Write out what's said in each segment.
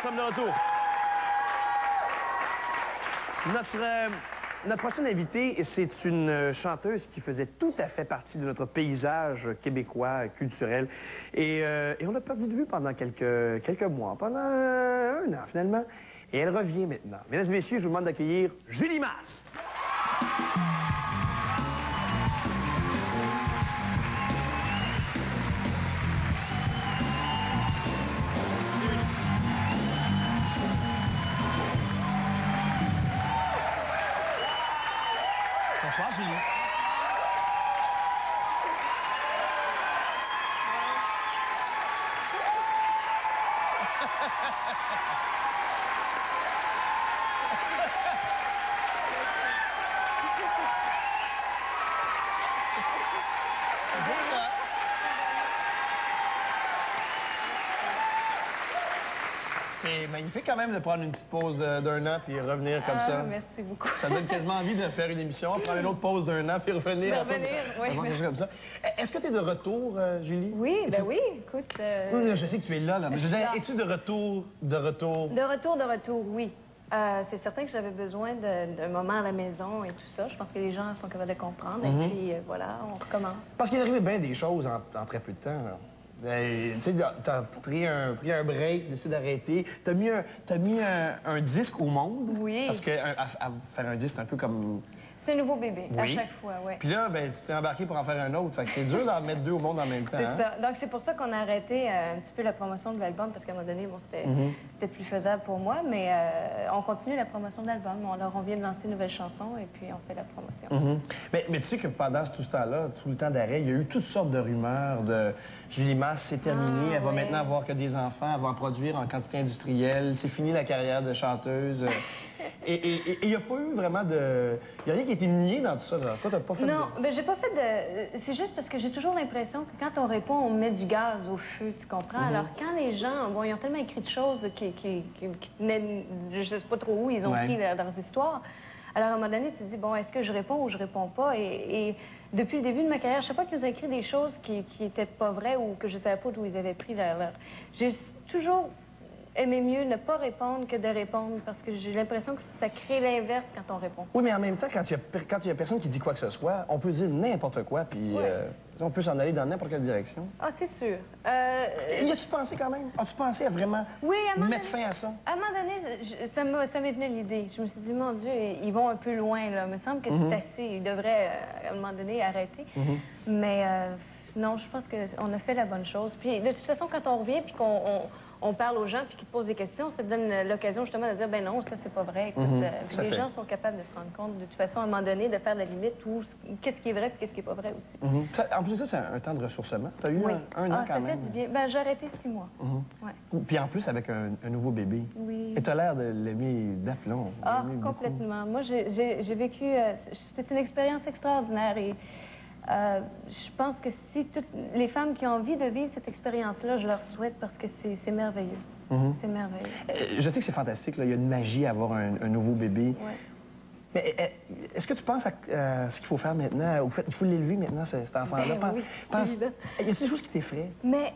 sommes de retour. Notre prochaine invitée, c'est une chanteuse qui faisait tout à fait partie de notre paysage québécois, culturel. Et on l'a perdu de vue pendant quelques mois, pendant un an finalement. Et elle revient maintenant. Mesdames et messieurs, je vous demande d'accueillir Julie Masse. Bonsoir, Julie. C'est magnifique quand même de prendre une petite pause d'un an puis revenir comme ça. Merci beaucoup. Ça donne quasiment envie de faire une émission, prendre une autre pause d'un an puis revenir. Oui. Comme ça. Est-ce que tu es de retour, Julie? Oui, ben oui, écoute... Oui, je sais que tu es là, mais je disais, es-tu de retour? De retour, oui. C'est certain que j'avais besoin d'un moment à la maison et tout ça. Je pense que les gens sont capables de comprendre. Et puis, voilà, on recommence. Parce qu'il est arrivé bien des choses en très peu de temps. Tu sais, t'as pris un break, décidé d'arrêter. T'as mis un disque au monde. Oui. Parce que faire un disque, c'est un peu comme... C'est un nouveau bébé, oui. à chaque fois, oui. Puis là, ben, tu t'es embarqué pour en faire un autre. Fait que c'est dur d'en mettre deux au monde en même temps. C'est ça. Donc, c'est pour ça qu'on a arrêté un petit peu la promotion de l'album, parce qu'à un moment donné, bon, c'était plus faisable pour moi. Mais on continue la promotion de l'album. Alors, on vient de lancer une nouvelle chanson et puis on fait la promotion. Mais tu sais que pendant tout ce temps-là, tout le temps d'arrêt, il y a eu toutes sortes de rumeurs de Julie Masse, c'est terminé, elle va maintenant avoir que des enfants, elle va en produire en quantité industrielle, c'est fini la carrière de chanteuse. Et il n'y a pas eu vraiment de... Il n'y a rien qui a été nié dans tout ça. Là. Toi, t'as pas fait Non, mais j'ai pas fait de... C'est juste parce que j'ai toujours l'impression que quand on répond, on met du gaz au feu, tu comprends? Alors, quand les gens... Bon, ils ont tellement écrit de choses qui tenaient... Je sais pas trop où ils ont pris leurs histoires. Alors, à un moment donné, tu te dis, bon, est-ce que je réponds ou je réponds pas? Et depuis le début de ma carrière, chaque fois qu'ils ont écrit des choses qui étaient pas vraies ou que je savais pas d'où ils avaient pris leur... J'ai toujours... aimé mieux ne pas répondre que de répondre, parce que j'ai l'impression que ça crée l'inverse quand on répond. Oui, mais en même temps, quand il y a personne qui dit quoi que ce soit, on peut dire n'importe quoi, puis on peut s'en aller dans n'importe quelle direction. Ah, c'est sûr. Y a-tu pensé quand même? As-tu pensé à vraiment mettre fin à ça? À un moment donné, ça m'est venu l'idée. Je me suis dit, mon Dieu, ils vont un peu loin, là. Il me semble que c'est assez. Ils devraient, à un moment donné, arrêter. Mais non, je pense qu'on a fait la bonne chose. Puis, de toute façon, quand on revient, puis qu'on parle aux gens puis qu'ils te posent des questions, ça te donne l'occasion justement de dire, ben non, ça c'est pas vrai. Écoute, les gens sont capables de se rendre compte de toute façon à un moment donné de faire la limite ou qu'est-ce qui est vrai puis qu'est-ce qui est pas vrai aussi. En plus de ça, c'est un temps de ressourcement. Tu as eu un an quand même. Ça fait du bien. Ben, j'ai arrêté 6 mois. Puis en plus avec un nouveau bébé. Oui. Et tu as l'air de l'aimer d'aplomb. Ah, complètement. Moi, j'ai vécu... c'est une expérience extraordinaire et je pense que si toutes les femmes qui ont envie de vivre cette expérience-là, je leur souhaite parce que c'est merveilleux. C'est merveilleux. Je sais que c'est fantastique, là. Il y a une magie à avoir un nouveau bébé. Mais est-ce que tu penses à ce qu'il faut faire maintenant? Au fait, il faut l'élever maintenant, cet enfant-là. Ben oui, y a-t-il des choses qui t'effraient? Mais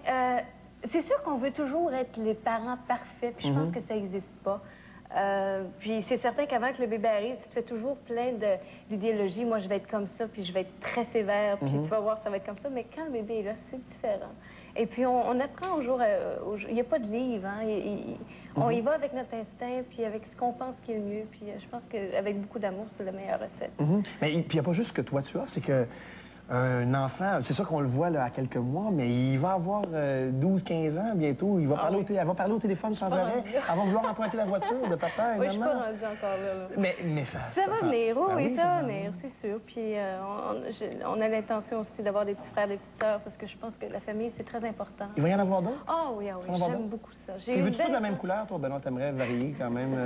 c'est sûr qu'on veut toujours être les parents parfaits, puis je pense que ça n'existe pas. Puis c'est certain qu'avant que le bébé arrive, tu te fais toujours plein d'idéologies. Moi, je vais être comme ça, puis je vais être très sévère, puis tu vas voir, ça va être comme ça. Mais quand le bébé est là, c'est différent. Et puis on apprend au jour... Il n'y a pas de livre, hein. On y va avec notre instinct, puis avec ce qu'on pense qui est le mieux. Puis je pense qu'avec beaucoup d'amour, c'est la meilleure recette. Mais puis il n'y a pas juste ce que toi tu offres, c'est que... Un enfant, c'est sûr qu'on le voit là, à quelques mois, mais il va avoir 12-15 ans bientôt. Elle va parler au téléphone sans arrêt. Elle va vouloir emprunter la voiture de papa et maman. Oui, je suis pas rendue encore là. Mais ça va venir, oui, ça va venir, c'est sûr. Puis on a l'intention aussi d'avoir des petits frères, des petites sœurs, parce que je pense que la famille, c'est très important. Il va y en avoir d'autres? Ah oui, j'aime beaucoup ça. Tu veux-tu de la même couleur, toi, Benoît? T'aimerais varier quand même?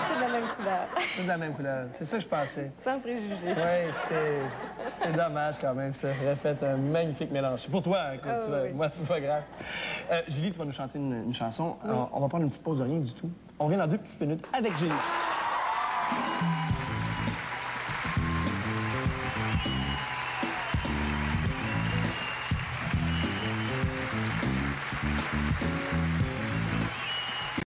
C'est de la même couleur. C'est de la même couleur. C'est ça que je pensais. Sans préjugés. Oui, c'est dommage quand même. Ça aurait fait un magnifique mélange. C'est pour toi, hein, écoute, moi, c'est pas grave. Julie, tu vas nous chanter une chanson. On va prendre une petite pause de rien du tout. On revient dans 2 petites minutes avec Julie.